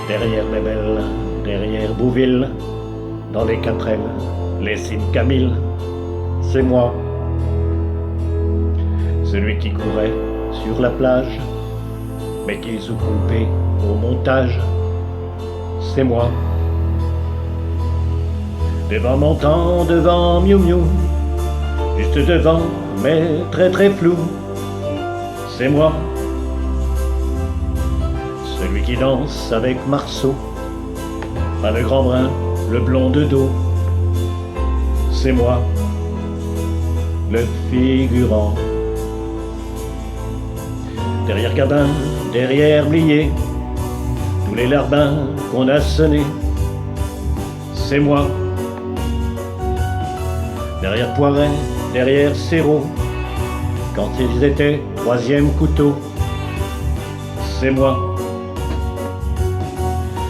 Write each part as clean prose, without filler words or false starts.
Derrière Bébel, derrière Bouville, dans les 4L, les cimes Camille, c'est moi. Celui qui courait sur la plage, mais qu'ils ont coupé au montage, c'est moi. Devant mon temps, devant Miu Miu, juste devant, mais très très flou, c'est moi. Celui qui danse avec Marceau, pas le grand brun, le blond de dos, c'est moi, le figurant. Derrière Gabin, derrière Blier, tous les larbins qu'on a sonnés, c'est moi. Derrière Poiret, derrière Serrault, quand ils étaient troisième couteau, c'est moi.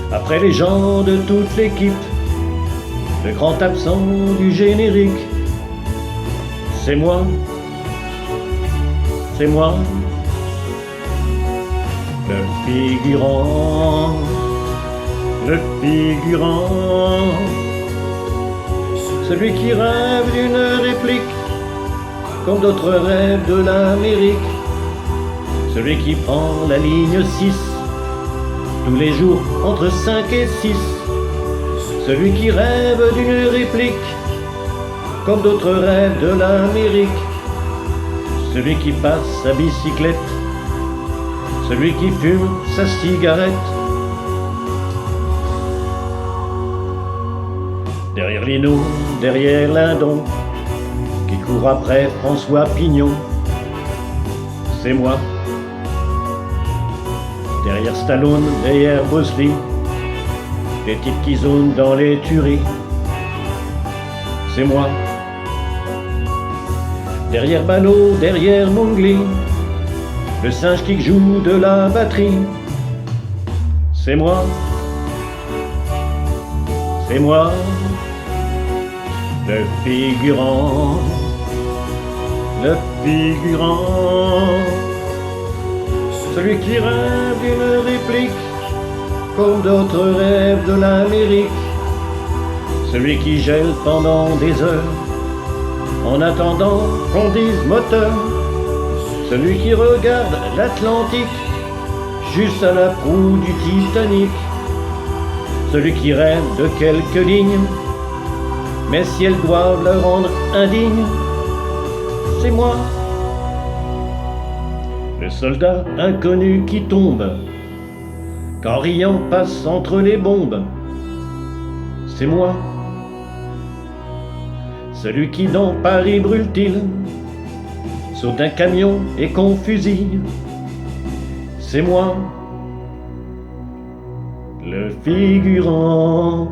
Après les gens de toute l'équipe, le grand absent du générique, c'est moi. C'est moi. Le figurant, le figurant, celui qui rêve d'une réplique, comme d'autres rêvent de l'Amérique, celui qui prend la ligne 6, tous les jours entre 5 et 6, celui qui rêve d'une réplique, comme d'autres rêvent de l'Amérique, celui qui passe sa bicyclette, celui qui fume sa cigarette. Derrière Lino, derrière Lindon, qui court après François Pignon, c'est moi. Derrière Stallone, derrière Bruce Lee, les types qui zonent dans les tueries, c'est moi. Derrière Ballot, derrière Mowgli, le singe qui joue de la batterie, c'est moi. C'est moi, le figurant, le figurant, celui qui rêve d'une réplique, comme d'autres rêvent de l'Amérique, celui qui gèle pendant des heures, en attendant qu'on dise moteur, celui qui regarde l'Atlantique, juste à la proue du Titanic, celui qui rêve de quelques lignes, mais si elles doivent le rendre indigne, c'est moi. Le soldat inconnu qui tombe, quand riant passe entre les bombes, c'est moi. Celui qui dans Paris brûle-t-il, saute d'un camion et qu'on fusille, c'est moi. Le figurant.